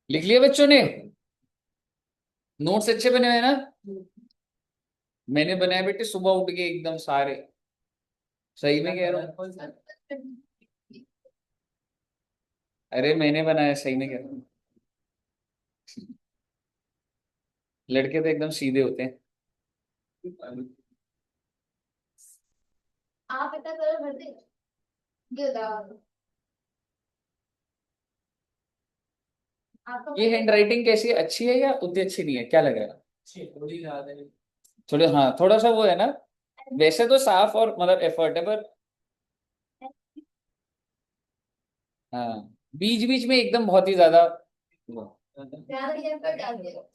लिख लिया बच्चों ने? नोट्स अच्छे बने हुए हैं ना? मैंने बनाया बेटे सुबह उठ के एकदम सारे। सही में कह रहा हूँ। अरे मैंने बनाया, सही में कह रहा हूँ। लड़के तो एकदम सीधे होते हैं। आप इतना कलर भर दे। आपका ये हैंड राइटिंग कैसी है, अच्छी है या उतनी अच्छी नहीं है, क्या लग रहा है? थोड़ी, हाँ थोड़ा सा वो है ना। वैसे तो साफ और मतलब एफर्ट है, पर हाँ, बीच बीच में एकदम बहुत ही ज्यादा ज्यादा एफर्ट डालते हो।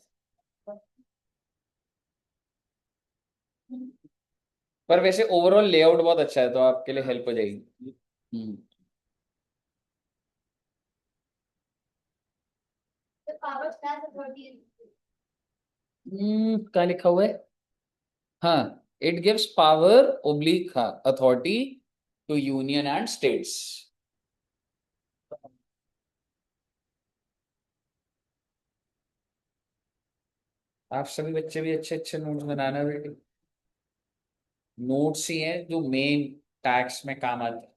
पर वैसे ओवरऑल लेआउट बहुत अच्छा है, तो आपके लिए हेल्प हो जाएगी। हम्म। तो पावर क्लास अथॉरिटी। क्या लिखा हुआ है? हाँ, इट गिव्स पावर ओब्लिक, हाँ, authority to union and states. आप सभी बच्चे भी अच्छे अच्छे नोट्स बनाना बेटे। नोट्स ही हैं जो मेन टैक्स में काम आते हैं।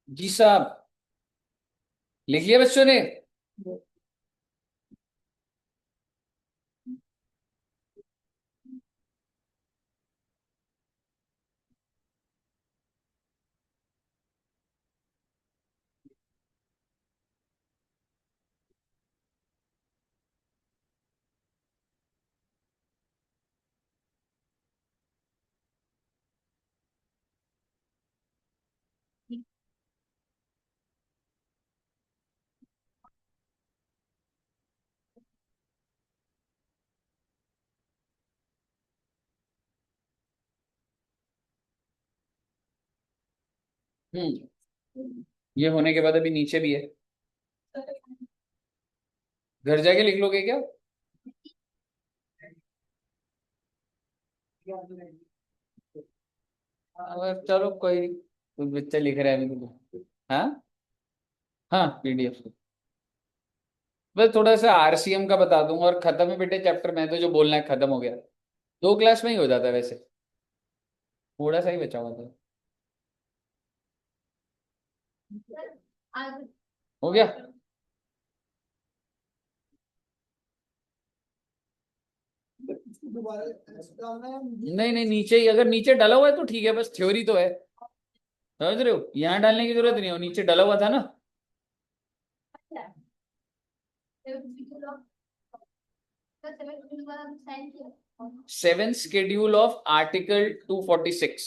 जी साहब, लिख लिया बच्चों ने? ये होने के बाद अभी नीचे भी है। घर जाके लिख लोगे क्या? चलो कोई नहीं, कोई बच्चा लिख रहा है अभी तो। हाँ हाँ, पीडीएफ। बस थोड़ा सा आरसीएम का बता दूंगा और खत्म है बेटे चैप्टर में, तो जो बोलना है खत्म हो गया। 2 क्लास में ही हो जाता है वैसे। थोड़ा सा ही बचा हुआ था। आज हो गया? इसको दोबारा ऐसे डालना है। नहीं नहीं, नीचे ही, अगर नीचे डला हुआ है तो ठीक है, बस थ्योरी तो है। समझ रहे हो, यहाँ डालने की जरूरत नहीं हो, नीचे डला हुआ था ना। साइन किया। 7th schedule of article 246।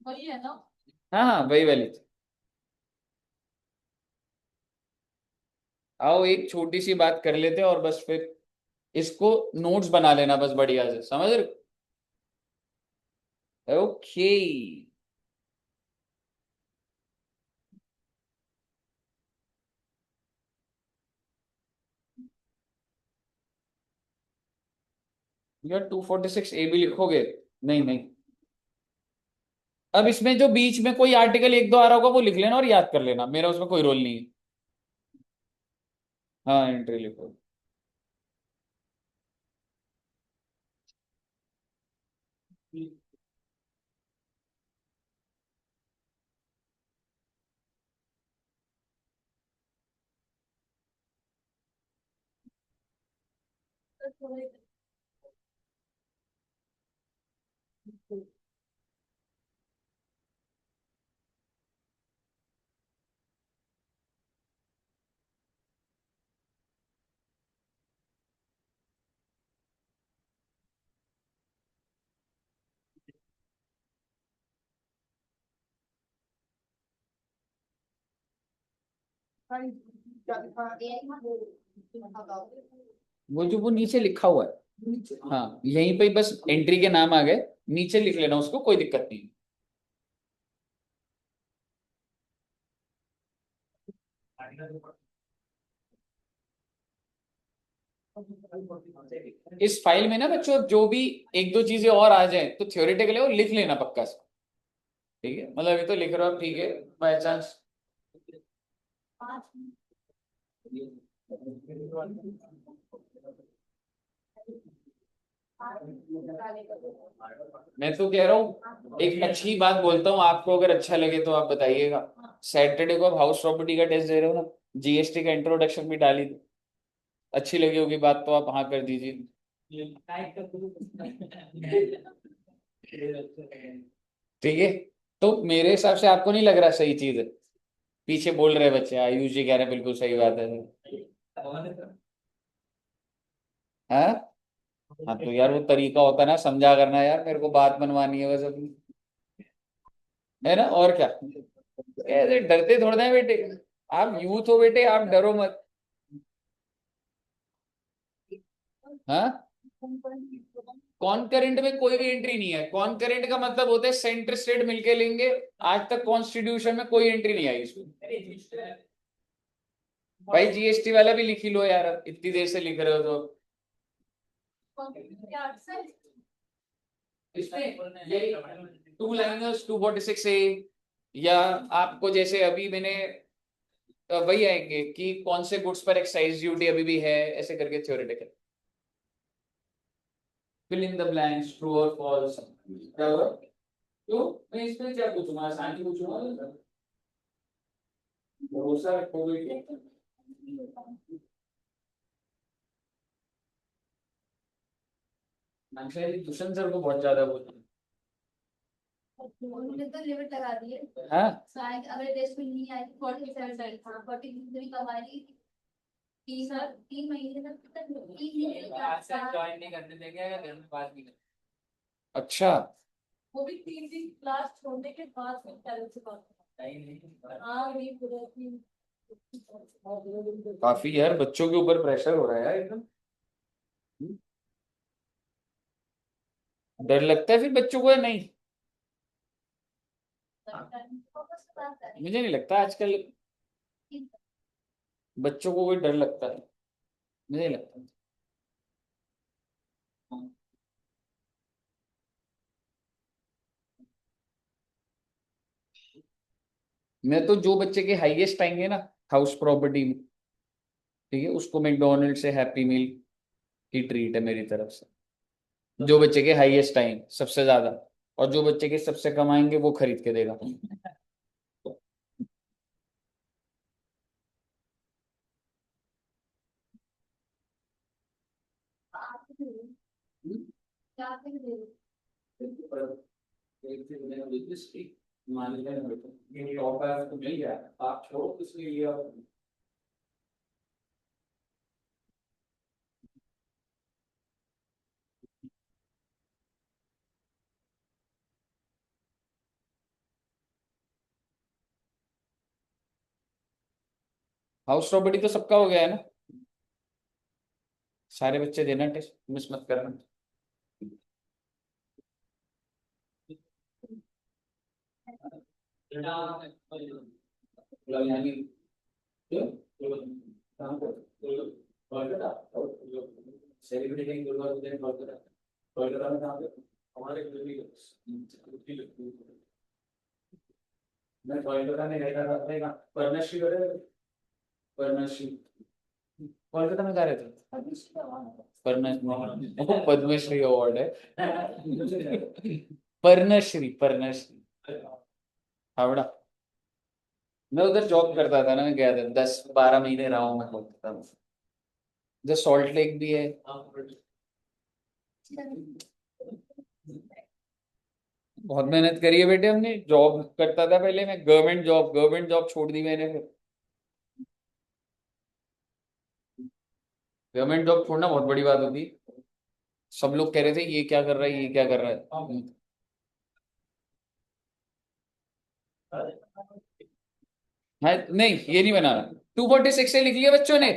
वही है ना। हाँ हाँ, वही वाली थी। आओ एक छोटी सी बात कर लेते हैं और बस फिर इसको नोट्स बना लेना बस बढ़िया से, समझ रहे हो? ओके। यार 246 ए भी लिखोगे? नहीं नहीं, अब इसमें जो बीच में कोई आर्टिकल एक दो आ रहा होगा वो लिख लेना और याद कर लेना, मेरा उसमें कोई रोल नहीं है। हाँ, एंट्री लिखो। क्या लिखा है वो जो वो नीचे लिखा हुआ है, नीचे? हाँ यहीं पे बस एंट्री के नाम आ गए, नीचे लिख लेना उसको, कोई दिक्कत नहीं। इस फाइल में ना बच्चों जो भी एक दो चीजें और आ जाए तो थ्योरेटिकल है वो लिख लेना पक्का से, ठीक है। मतलब ये तो लिख रहे हो आप, ठीक है, बाय चांस। मैं तो कह रहा हूँ एक अच्छी बात बोलता हूँ आपको, अगर अच्छा लगे तो आप बताइएगा। सैटरडे को आप हाउस प्रॉपर्टी का टेस्ट दे रहे हो ना, जीएसटी का इंट्रोडक्शन भी डाली दो, अच्छी लगी होगी बात तो आप हाँ कर दीजिए। ठीक है, तो मेरे हिसाब से आपको नहीं लग रहा सही चीज है? पीछे बोल रहे बच्चे, आयुष जी कह रहे हैं बिल्कुल सही बात है। हाँ हाँ, तो यार वो तरीका होता है ना, समझा करना यार, मेरे को बात बनवानी है बस अपनी, है ना, और क्या। ऐसे डरते थोड़ा ना है बेटे, आप यूथ हो बेटे, आप डरो मत। हाँ, कॉन्करेंट में कोई भी एंट्री नहीं है। कॉन्करेंट का मतलब होता है सेंटर स्टेट मिलके लेंगे, आज तक कॉन्स्टिट्यूशन में कोई एंट्री नहीं आई इसमें। भाई जीएसटी वाला भी लिख ही लो यार, अब इतनी देर से लिख रहे हो तो। इसमें यही 2 लाइनर्स 246 ए, या आपको जैसे अभी मैंने वही आएंगे कि कौन से गुड्स पर एक्साइज ड्यूटी अभी भी है, ऐसे करके theoretical. Fill in the blanks, true और फॉल्स। क्या हुआ? तो मैं इसमें क्या पूछूंगा, आसान ही पूछूंगा, भरोसा रखोगे? दुष्यंत सर को बहुत ज्यादा बोलते उन्होंने तो लिमिट लगा दी है। हैं। हाँ शायद अगर टेस्ट में नहीं आई 47 साइड था, 43 कमाई थी सर, 3 महीने तक, 3 महीने ज्वाइन नहीं करने देंगे अगर घर में बात नहीं अच्छा, वो भी 3 दिन क्लास छोड़ने के बाद में पेरेंट्स से बात करेंगे। हाँ वही पूरा काफी यार बच्चों के ऊपर प्रेशर हो रहा है यार एकदम। डर लगता है फिर बच्चों को या नहीं? मुझे नहीं लगता आजकल बच्चों को कोई डर लगता है, मुझे नहीं लगता। मैं तो जो बच्चे के हाईएस्ट आएंगे ना हाउस प्रॉपर्टी में, ठीक है, उसको मैकडोनल्ड से हैप्पी मील की ट्रीट है मेरी तरफ से। जो बच्चे के हाईएस्ट आएंगे सबसे ज्यादा, और जो बच्चे के सबसे कम आएंगे वो खरीद के देगा। आप छोड़ो किसके लिए आप। हाउस प्रॉपर्टी तो सबका हो गया है ना, सारे बच्चे देना टेस्ट, मिस मत करना। मैं कोलकाता में रहता था, पर्णश्री पर्णश्री कोलकाता में कहा रहते थे? पद्मश्री, वो पद्मश्री अवार्ड है। पर्णश्री, पर्णश्री, हावड़ा। मैं उधर जॉब करता था ना, मैं गया था 10-12 महीने रहा हूँ मैं कोलकाता में। जो सॉल्ट लेक भी है। बहुत मेहनत करी है बेटे हमने, जॉब करता था पहले मैं, गवर्नमेंट जॉब छोड़ दी मैंने फिर। गवर्नमेंट जॉब छोड़ना बहुत बड़ी बात होती है। सब लोग कह रहे थे ये क्या कर रहा है, ये क्या कर रहा है। हाँ नहीं, ये नहीं बनाना। 246 से लिख लिया बच्चों ने।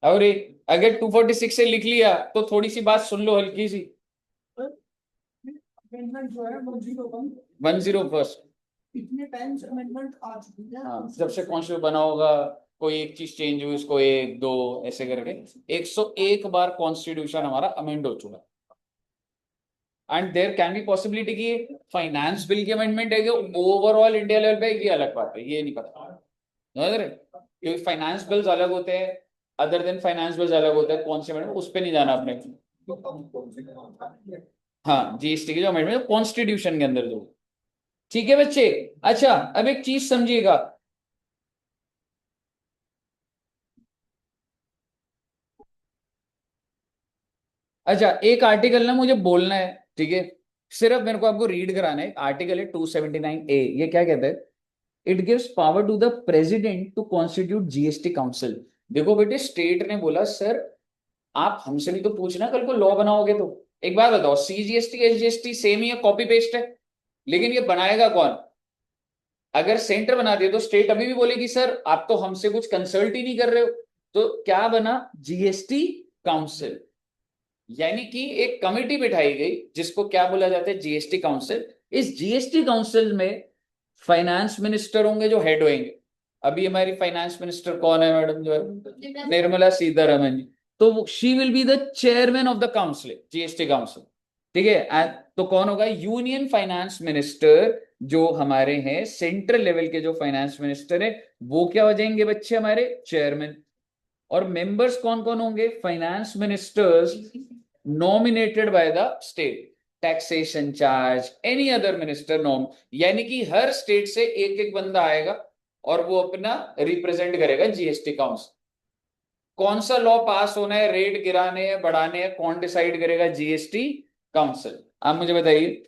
और अगर 246 से लिख लिया तो थोड़ी सी बात सुन लो हल्की सी। अमेंडमेंट जो है 101 101 इतने टाइम्स अमेंडमेंट आ चुकी है। हाँ, जब से कॉन्स्टिट्यूशन बना होगा कोई एक चीज चेंज हुई, उसको एक दो ऐसे करके 101 बार कॉन्स्टिट्यूशन हमारा अमेंड हो चुका है। And there can be possibility कि फाइनेंस बिल की अमेंडमेंट है कि ओवरऑल इंडिया लेवल पे, ये अलग बात है, ये नहीं पता। समझ रहे? क्योंकि फाइनेंस बिल्स अलग होते हैं, अदर देन फाइनेंस बिल्स अलग होते हैं, कौन से अमेंडमेंट उस पर नहीं जाना अपने। हाँ, जीएसटी की जो अमेंडमेंट कॉन्स्टिट्यूशन के अंदर जो। ठीक है बच्चे। अच्छा, अब एक चीज समझिएगा। अच्छा, एक आर्टिकल ना मुझे बोलना है, ठीक है? सिर्फ मेरे को आपको रीड कराना है। आर्टिकल है 279A। ये क्या कहता है? It gives power to the president to constitute GST council. देखो बेटे, स्टेट ने बोला सर आप हमसे भी तो पूछना, कल को लॉ बनाओगे तो। एक बात बताओ, सीजीएसटी एसजीएसटी सेम ही है, कॉपी पेस्ट है, लेकिन ये बनाएगा कौन? अगर सेंटर बना दिया तो स्टेट अभी भी बोलेगी सर आप तो हमसे कुछ कंसल्ट ही नहीं कर रहे हो। तो क्या बना? GST council. यानी कि एक कमेटी बिठाई गई जिसको क्या बोला जाता है? GST council. इस जीएसटी काउंसिल में फाइनेंस मिनिस्टर होंगे जो हेड होंगे। अभी हमारी फाइनेंस मिनिस्टर कौन है मैडम? जो है निर्मला सीतारमन जी। तो she will be the chairman of the council, GST council. ठीक है। तो कौन होगा? यूनियन फाइनेंस मिनिस्टर जो हमारे हैं, सेंट्रल लेवल के जो फाइनेंस मिनिस्टर है, वो क्या हो जाएंगे बच्चे? हमारे चेयरमैन। और मेंबर्स कौन कौन होंगे? Finance ministers nominated by the state, taxation charge, any other minister nom. यानी कि हर स्टेट से एक एक बंदा आएगा और वो अपना रिप्रेजेंट करेगा जीएसटी काउंसिल। कौन सा लॉ पास होना है, रेट गिराने हैं बढ़ाने हैं, कौन डिसाइड करेगा? GST council. आप मुझे बताइए,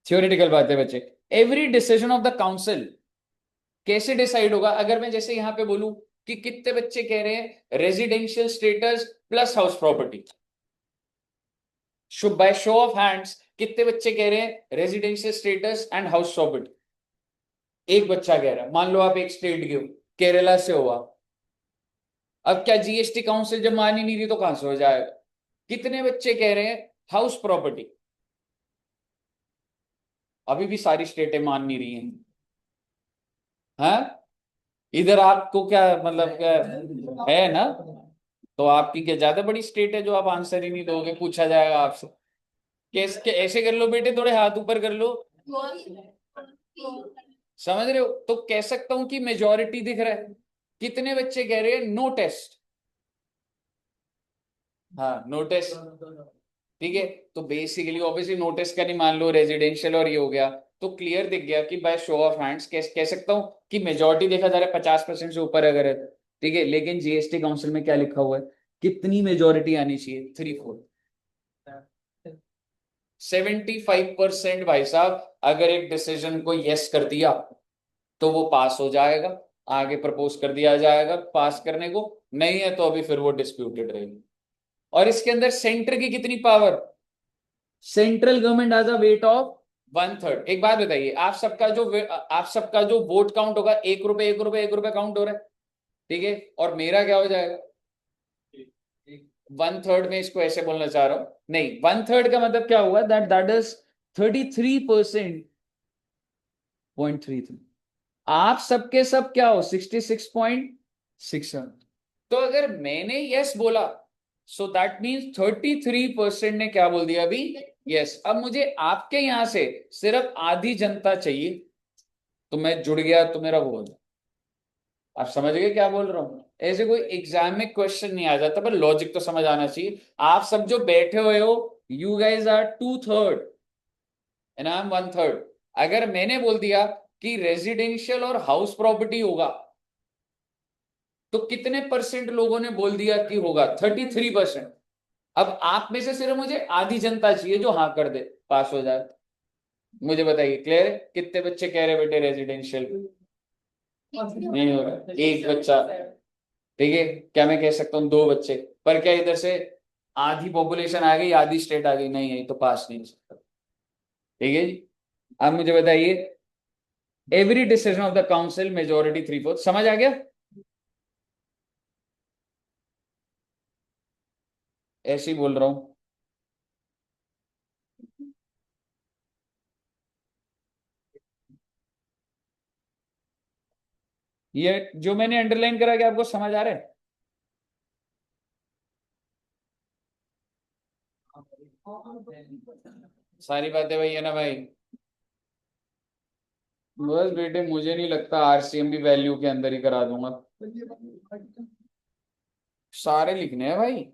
थ्योरेटिकल बात है बच्चे। Every decision of the council कैसे डिसाइड होगा? अगर मैं जैसे यहां पे बोलूं कि कितने बच्चे कह रहे हैं residential status plus house property, by show of hands कितने बच्चे कह रहे हैं residential status and house property? एक बच्चा कह रहा है। मान लो आप एक स्टेट के हो, केरला से हो आप। अब क्या जीएसटी काउंसिल जब मान ही नहीं रही तो कहां से हो जाएगा? कितने बच्चे कह रहे हैं हाउस प्रॉपर्टी? अभी भी सारी स्टेटें मान नहीं रही हैं। हाँ, इधर आपको क्या मतलब, क्या है ना? तो आपकी क्या ज्यादा बड़ी स्टेट है जो आप आंसर ही नहीं दोगे, पूछा जाएगा आपसे? कैसे? ऐसे कर लो बेटे, थोड़े हाथ ऊपर कर लो। समझ रहे हो? तो कह सकता हूं कि मेजॉरिटी दिख रहा है। कितने बच्चे कह रहे हैं नो टेस्ट? हाँ, नो टेस्ट। ठीक है। तो बेसिकली ऑब्वियसली नोटिस का नहीं, मान लो रेजिडेंशियल और ये हो गया, तो क्लियर दिख गया कि बाय शो ऑफ हैंड्स कह सकता हूं कि मेजॉरिटी देखा जा रहा है 50% से ऊपर अगर है तो। ठीक है। लेकिन जीएसटी काउंसिल में क्या लिखा हुआ है? कितनी मेजॉरिटी आनी चाहिए? 3/4। 75% भाई साहब, अगर एक डिसीजन को यस कर दिया तो वो पास हो जाएगा, आगे प्रपोज कर दिया जाएगा पास करने को। नहीं है तो अभी फिर वो डिस्प्यूटेड रहेगी। और इसके अंदर सेंटर की कितनी power? Central government has a weight of 1/3। एक बात बताइए, आप सबका जो वोट काउंट होगा, 1 रुपए 1 रुपए 1 रुपए काउंट हो रहा है, ठीक है? और मेरा क्या हो जाएगा? 1/3 में इसको ऐसे बोलना चाह रहा हूं, नहीं 1/3 का मतलब क्या हुआ? That is 33.33। आप सबके सब क्या हो? 66.67। तो अगर मैंने यस बोला, सो दैट मीन्स 33% ने क्या बोल दिया अभी? यस। अब मुझे आपके यहां से सिर्फ आधी जनता चाहिए, तो मैं जुड़ गया तो मेरा वो हो जाए। आप समझ गए क्या बोल रहा हूं? ऐसे कोई एग्जाम में क्वेश्चन नहीं आ जाता, पर लॉजिक तो समझ आना चाहिए। आप सब जो बैठे हुए हो, you guys are 2/3 and I am 1/3। अगर मैंने बोल दिया कि रेजिडेंशियल और हाउस प्रॉपर्टी होगा, तो कितने परसेंट लोगों ने बोल दिया कि होगा? 33%। अब आप में से सिर्फ मुझे आधी जनता चाहिए जो हाँ कर दे, पास हो जाए। मुझे बताइए, क्लियर है? कितने बच्चे कह रहे बेटे रेजिडेंशियल? नहीं हो रहा, एक बच्चा। ठीक है, क्या मैं कह सकता हूँ 2 बच्चे? पर क्या इधर से आधी पॉपुलेशन आ गई, आधी स्टेट आ गई? नहीं है, तो पास नहीं हो सकता। ठीक है जी। अब मुझे बताइए, every decision of the council majority 3/4, समझ आ गया? ऐसे ही बोल रहा हूं। ये जो मैंने अंडरलाइन करा कि आपको समझ आ रहा है? सारी बातें वही है ना भाई? बस बेटे, मुझे नहीं लगता आरसीएम भी वैल्यू के अंदर ही करा दूंगा। सारे लिखने हैं भाई।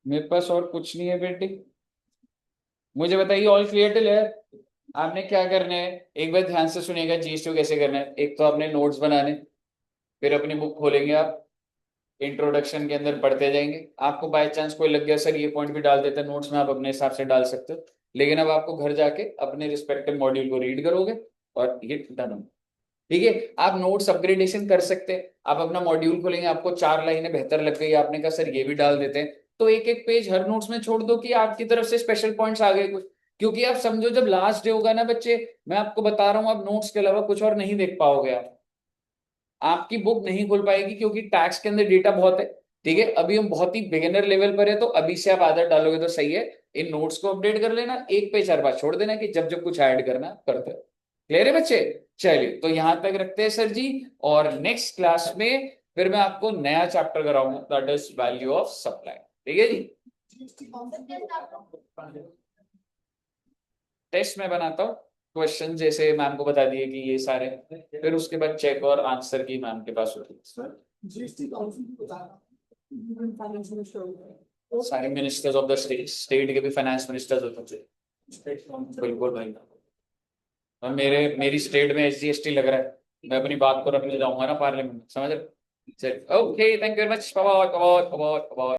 मेरे पास और कुछ नहीं है बेटे। मुझे बताइए, ऑल क्लियर टिल है? आपने क्या करना है, एक बार ध्यान से सुनिएगा। जीएसटी कैसे करना है? एक तो आपने नोट्स बनाने, फिर अपनी बुक खोलेंगे आप, इंट्रोडक्शन के अंदर पढ़ते जाएंगे। आपको बाय चांस कोई लग गया सर ये पॉइंट भी डाल देते नोट्स में, आप अपने हिसाब से डाल सकते हो। लेकिन अब आपको घर जाके अपने रिस्पेक्टिव मॉड्यूल को रीड करोगे और ये डन हो। ठीक है, आप नोट्स अपग्रेडेशन कर सकते हैं। आप अपना मॉड्यूल खोलेंगे, आपको 4 लाइनें बेहतर लग गई, आपने कहा सर ये भी डाल देते हैं, तो एक एक पेज हर नोट्स में छोड़ दो कि आपकी तरफ से स्पेशल पॉइंट्स आ गए कुछ। क्योंकि आप समझो, जब लास्ट डे होगा ना बच्चे, मैं आपको बता रहा हूँ, आप नोट्स के अलावा कुछ और नहीं देख पाओगे। आप आपकी बुक नहीं खुल पाएगी, क्योंकि टैक्स के अंदर डेटा बहुत है। ठीक है, अभी हम बहुत ही बिगिनर लेवल पर है, तो अभी से आप आदत डालोगे तो सही है। इन नोट्स को अपडेट कर लेना, एक पेज हर बार छोड़ देना कि जब जब कुछ ऐड करना करते हो। क्लियर है बच्चे? चलिए, तो यहां तक रखते हैं सर जी। और नेक्स्ट क्लास में फिर मैं आपको नया चैप्टर कराऊंगा, that is value of supply. ठीक है जी। टेस्ट में बनाता हूँ क्वेश्चन, जैसे मैम को बता दिए कि ये सारे, फिर उसके बाद चेक और आंसर की मैम के पास होती है। जीएसटी काउंसिल को बताना, फाइनेंस मिनिस्टर सारे मिनिस्टर्स ऑफ द स्टेट के भी फाइनेंस मिनिस्टर्स होते हैं। बिल्कुल भाई। और मेरी स्टेट में एसजीएसटी लग रहा है, मैं अपनी बात को रखने जाऊंगा ना पार्लियामेंट में, समझ रहे? चलिए, okay, thank you very much. Bye bye bye bye bye.